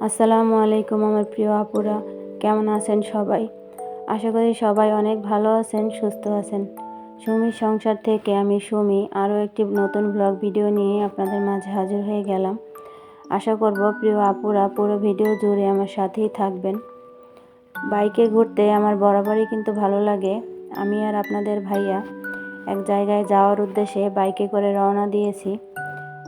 আসসালামু আলাইকুম আমার প্রিয় আপুরা, কেমন আছেন সবাই? আশা করি সবাই অনেক ভালো আছেন, সুস্থ আছেন। সুমির সংসার থেকে আমি সুমি আরও একটি নতুন ব্লগ ভিডিও নিয়ে আপনাদের মাঝে হাজির হয়ে গেলাম। আশা করব প্রিয় আপুরা পুরো ভিডিও জুড়ে আমার সাথেই থাকবেন। বাইকে ঘুরতে আমার বরাবরই কিন্তু ভালো লাগে। আমি আর আপনাদের ভাইয়া এক জায়গায় যাওয়ার উদ্দেশ্যে বাইকে করে রওনা দিয়েছি।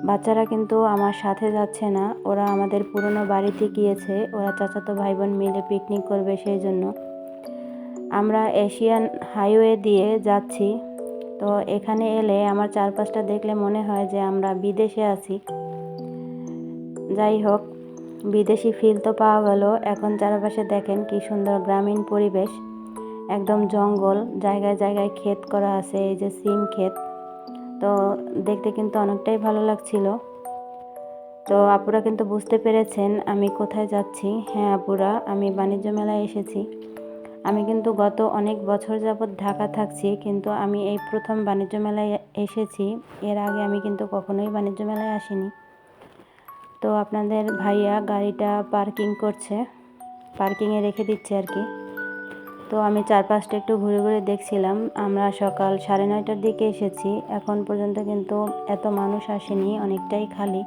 বাচ্চারা কিন্তু আমার সাথে যাচ্ছে না, ওরা আমাদের পুরনো বাড়িতে গিয়েছে। ওরা চাচাতো ভাই বোন মিলে পিকনিক করবে, সেই জন্য আমরা এশিয়ান হাইওয়ে দিয়ে যাচ্ছি। তো এখানে এলে আমার চারপাশটা দেখলে মনে হয় যে আমরা বিদেশে আছি। যাই হোক, বিদেশি ফিল তো পাওয়া গেল। এখন চারপাশে দেখেন কি সুন্দর গ্রামীণ পরিবেশ, একদম জঙ্গল, জায়গায় জায়গায় ক্ষেত করা আছে, এই যে সিম ক্ষেত। তো দেখতে কিন্তু অনেকটাই ভালো লাগছিল। তো আপুরা কিন্তু বুঝতে পেরেছেন আমি কোথায় যাচ্ছি। হ্যাঁ আপুরা, আমি বাণিজ্য মেলায় এসেছি। আমি কিন্তু গত অনেক বছর যাবৎ ঢাকা থাকছি, কিন্তু আমি এই প্রথম বাণিজ্য মেলায় এসেছি। এর আগে আমি কিন্তু কখনোই বাণিজ্য মেলায় আসিনি। তো আপনাদের ভাইয়া গাড়িটা পার্কিং করছে, পার্কিংয়ে রেখে দিচ্ছে আর কি। তো আমি চারপাশটা একটু ঘুরে ঘুরে দেখছিলাম। আমরা সকাল 9:30টার দিকে এসেছি, এখন পর্যন্ত কিন্তু এত মানুষ আসেনি, অনেকটাই খালি।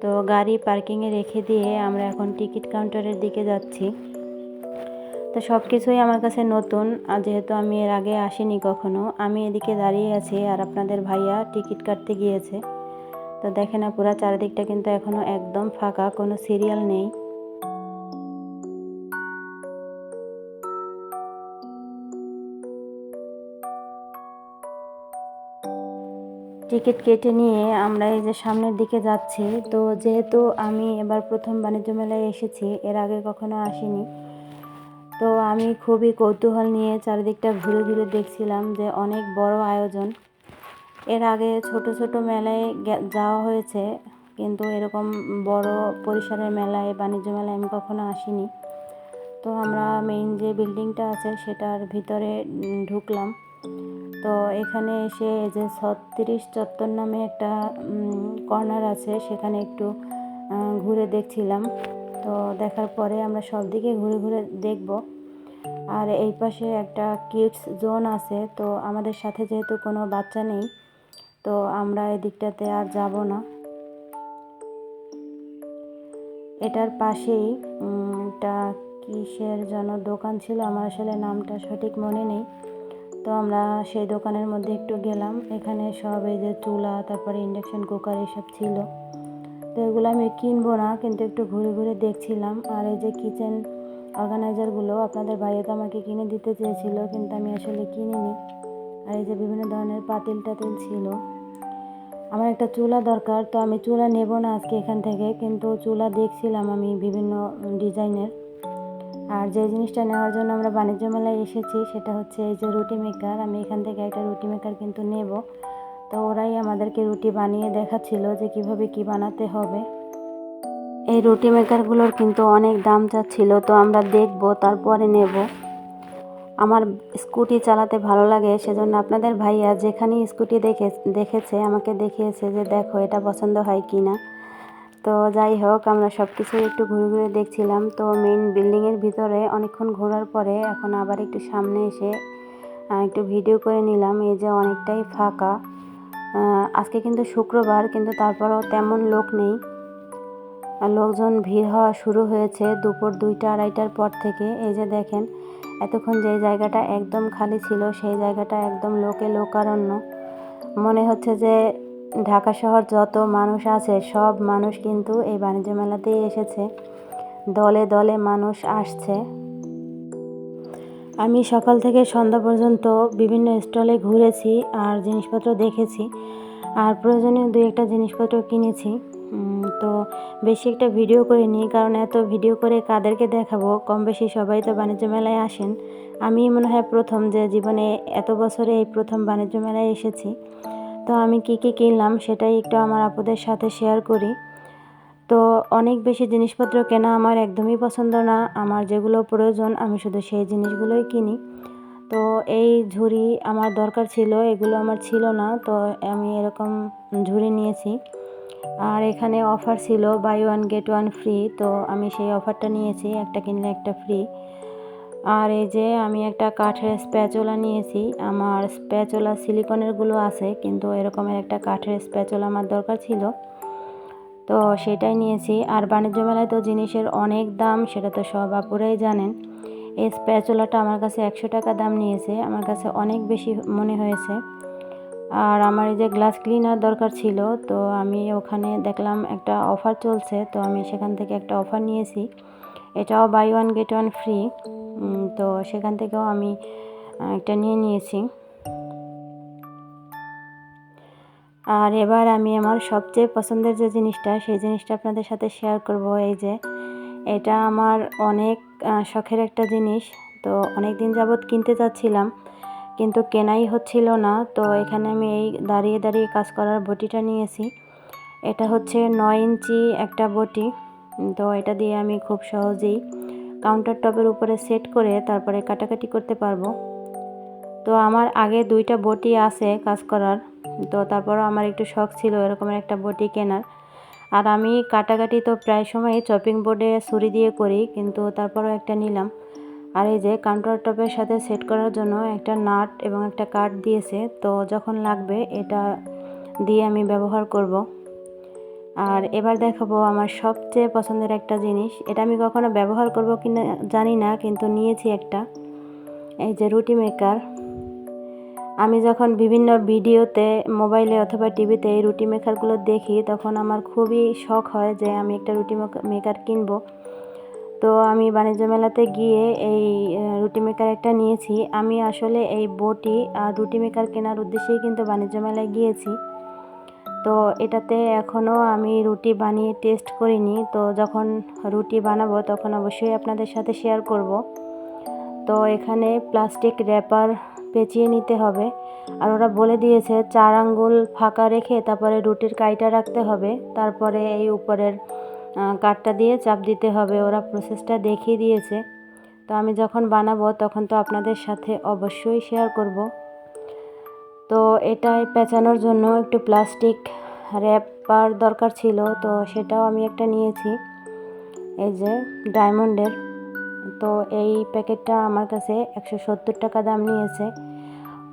তো গাড়ি পার্কিংয়ে রেখে দিয়ে আমরা এখন টিকিট কাউন্টারের দিকে যাচ্ছি। তো সব কিছুই আমার কাছে নতুন, আর যেহেতু আমি এর আগে আসিনি কখনো। আমি এদিকে দাঁড়িয়ে আছি আর আপনাদের ভাইয়া টিকিট কাটতে গিয়েছে। তো দেখেন না, পুরো চারিদিকটা কিন্তু এখনও একদম ফাঁকা, কোনো সিরিয়াল নেই। টিকিট কেটে নিয়ে আমরা এই যে সামনের দিকে যাচ্ছি। তো যেহেতু আমি এবার প্রথম বাণিজ্য মেলায় এসেছি, এর আগে কখনো আসিনি, তো আমি খুবই কৌতূহল নিয়ে চারিদিকটা ঘুরে ঘুরে দেখছিলাম যে অনেক বড় আয়োজন। এর আগে ছোট ছোট মেলায় যাওয়া হয়েছে, কিন্তু এরকম বড় পরিসরের মেলায়, বাণিজ্য মেলায় আমি কখনো আসিনি। তো আমরা মেইন যে বিল্ডিংটা আছে সেটার ভিতরে ঢুকলাম। তো এখানে এসে যে 36 চত্বর নামে একটা কর্নার আছে, সেখানে একটু ঘুরে দেখছিলাম। তো দেখার পরে আমরা সব দিকে ঘুরে ঘুরে দেখব। আর এই পাশে একটা কিডস জোন আছে। তো আমাদের সাথে যেহেতু কোনো বাচ্চা নেই, তো আমরা এদিকটাতে আর যাব না। এটার পাশেই একটা কিসের যেন দোকান ছিল, আমার আসলে নামটা সঠিক মনে নেই। তো আমরা সেই দোকানের মধ্যে একটু গেলাম। এখানে সব এই যে চুলা, তারপরে ইন্ডাকশন কুকার এসব ছিল। তো এগুলো আমি কিনবো না, কিন্তু একটু ঘুরে ঘুরে দেখছিলাম। আর এই যে কিচেন অর্গানাইজারগুলো আপনাদের ভাইয়া তো আমাকে কিনে দিতে চেয়েছিল, কিন্তু আমি আসলে কিনিনি। আর এই যে বিভিন্ন ধরনের পাতিল টাতিল ছিল। আমার একটা চুলা দরকার, তো আমি চুলা নেব না আজকে এখান থেকে, কিন্তু চুলা দেখছিলাম আমি বিভিন্ন ডিজাইনের। আর যে জিনিসটা নেওয়ার জন্য আমরা বাণিজ্য মেলায় এসেছি সেটা হচ্ছে এই যে রুটি মেকার। আমি এখান থেকে একটা রুটি মেকার কিন্তু নেব। তো ওরাই আমাদেরকে রুটি বানিয়ে দেখাচ্ছিল যে কিভাবে কি বানাতে হবে। এই রুটি মেকারগুলোর কিন্তু অনেক দাম চাচ্ছিল, তো আমরা দেখব তারপরে নেব। আমার স্কুটি চালাতে ভালো লাগে, সেজন্য আপনাদের ভাইয়া যেখানেই স্কুটি দেখেছে আমাকে দেখিয়েছে যে দেখো এটা পছন্দ হয় কি না। তো যাই হোক, আমরা সব কিছুই একটু ঘুরে ঘুরে দেখছিলাম। তো মেইন বিল্ডিংয়ের ভিতরে অনেকক্ষণ ঘোরার পরে এখন আবার একটু সামনে এসে একটু ভিডিও করে নিলাম। এই যে অনেকটাই ফাঁকা। আজকে কিন্তু শুক্রবার, কিন্তু তারপরেও তেমন লোক নেই। লোকজন ভিড় হওয়া শুরু হয়েছে দুপুর 2টা-2:30টার পর থেকে। এই যে দেখেন, এতক্ষণ যে জায়গাটা একদম খালি ছিল সেই জায়গাটা একদম লোকে লোকারণ্য। মনে হচ্ছে যে ঢাকা শহর যত মানুষ আছে সব মানুষ কিন্তু এই বাণিজ্য মেলাতেই এসেছে। দলে দলে মানুষ আসছে। আমি সকাল থেকে সন্ধ্যা পর্যন্ত বিভিন্ন স্টলে ঘুরেছি আর জিনিসপত্র দেখেছি, আর প্রয়োজনীয় 2-1টা জিনিসপত্র কিনেছি। তো বেশি একটা ভিডিও করিনি, কারণ এত ভিডিও করে কাদেরকে দেখাবো। কম বেশি সবাই তো বাণিজ্য মেলায় আসেন। আমি মনে হয় প্রথম, যে জীবনে এত বছরে এই প্রথম বাণিজ্য মেলায় এসেছি। তো আমি কী কী কিনলাম সেটাই একটু আমার আপুদের সাথে শেয়ার করি। তো অনেক বেশি জিনিসপত্র কেনা আমার একদমই পছন্দ না। আমার যেগুলো প্রয়োজন আমি শুধু সেই জিনিসগুলোই কিনি। তো এই ঝুড়ি আমার দরকার ছিল, এগুলো আমার ছিল না, তো আমি এরকম ঝুড়ি নিয়েছি। আর এখানে অফার ছিল buy one get one free, তো আমি সেই অফারটা নিয়েছি, একটা কিনলে একটা ফ্রি। আর এই যে আমি একটা কাঠের স্প্যাচুলা নিয়েছি। আমার স্প্যাচুলা সিলিকনেরগুলো আছে, কিন্তু এরকমের একটা কাঠের স্প্যাচুলা আমার দরকার ছিল, তো সেটাই নিয়েছি। আর বাণিজ্য মেলায় তো জিনিসের অনেক দাম, সেটা তো সব আপুরাই জানেন। এই স্প্যাচুলাটা আমার কাছে 100 টাকা দাম নিয়েছে, আমার কাছে অনেক বেশি মনে হয়েছে। আর আমার এই যে গ্লাস ক্লিনার দরকার ছিল, তো আমি ওখানে দেখলাম একটা অফার চলছে, তো আমি সেখান থেকে একটা অফার নিয়েছি। এটাও buy one get one free, তো সেখান থেকেও আমি একটা নিয়ে নিয়েছি। আর এবার আমি আমার সবচেয়ে পছন্দের যে জিনিসটা, সেই জিনিসটা আপনাদের সাথে শেয়ার করব। এই যে এটা আমার অনেক শখের একটা জিনিস, তো অনেক দিন যাবৎ কিনতে চাচ্ছিলাম কিন্তু কেনাই হচ্ছিল না। তো এখানে আমি এই দাঁড়িয়ে দাঁড়িয়ে কাজ করার বটিটা নিয়েছি। এটা হচ্ছে 9 ইঞ্চি একটা বটি, তো এটা দিয়ে আমি খুব সহজেই কাউন্টার টপের উপরে সেট করে তারপরে কাটাকাটি করতে পারবো। তো আমার আগে 2টা বটি আছে কাজ করার, তো তারপরও আমার একটু শখ ছিল এরকমের একটা বটি কেনার। আর আমি কাটাকাটি তো প্রায় সময় চপিং বোর্ডে ছুরি দিয়ে করি, কিন্তু তারপরও একটা নিলাম। আর এই যে কাউন্টার টপের সাথে সেট করার জন্য একটা নাট এবং একটা কাঠ দিয়েছে, তো যখন লাগবে এটা দিয়ে আমি ব্যবহার করব। আর এবার দেখাবো আমার সবচেয়ে পছন্দের একটা জিনিস। এটা আমি কখনো ব্যবহার করব কিনা জানি না, কিন্তু নিয়েছি একটা, এই যে রুটি মেকার। আমি যখন বিভিন্ন ভিডিওতে মোবাইলে অথবা টিভিতে এই রুটি মেকারগুলো দেখি, তখন আমার খুবই শখ হয় যে আমি একটা রুটি মেকার কিনবো। তো আমি বাণিজ্য মেলাতে গিয়ে এই রুটি মেকার একটা নিয়েছি। আমি আসলে এই বটি আর রুটি মেকার কেনার উদ্দেশ্যেই কিন্তু বাণিজ্য মেলায় গিয়েছি। তো এটাতে এখনও আমি রুটি বানিয়ে টেস্ট করিনি, তো যখন রুটি বানাবো তখন অবশ্যই আপনাদের সাথে শেয়ার করব। তো এখানে প্লাস্টিক র্যাপার পেঁচিয়ে নিতে হবে, আর ওরা বলে দিয়েছে 4 আঙ্গুল ফাঁকা রেখে তারপরে রুটির কাইটা রাখতে হবে, তারপরে এই উপরের কাঠটা দিয়ে চাপ দিতে হবে। ওরা প্রসেসটা দেখিয়ে দিয়েছে। তো আমি যখন বানাবো তখন তো আপনাদের সাথে অবশ্যই শেয়ার করব। তো এটাই পেঁচানোর জন্য একটু প্লাস্টিক র্যাপার দরকার ছিল, তো সেটাও আমি একটা নিয়েছি, এই যে ডায়মন্ডের। তো এই প্যাকেটটা আমার কাছে 170 টাকা দাম নিয়েছে।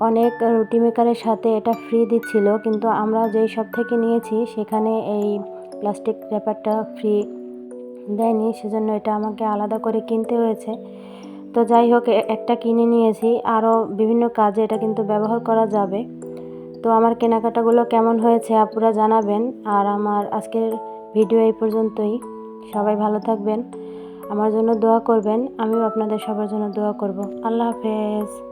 অনেক রুটি মেকারের সাথে এটা ফ্রি দিচ্ছিল, কিন্তু আমরা যেই শপ থেকে নিয়েছি সেখানে এই প্লাস্টিক র্যাপারটা ফ্রি দেয়নি, সেজন্য এটা আমাকে আলাদা করে কিনতে হয়েছে। তো যাই হোক, একটা কিনে নিয়েছি, আরও বিভিন্ন কাজে এটা কিন্তু ব্যবহার করা যাবে। তো আমার কেনাকাটাগুলো কেমন হয়েছে আপুরা জানাবেন। আর আমার আজকের ভিডিও এই পর্যন্তই। সবাই ভালো থাকবেন, আমার জন্য দোয়া করবেন, আমিও আপনাদের সবার জন্য দোয়া করব। আল্লাহ হাফেজ।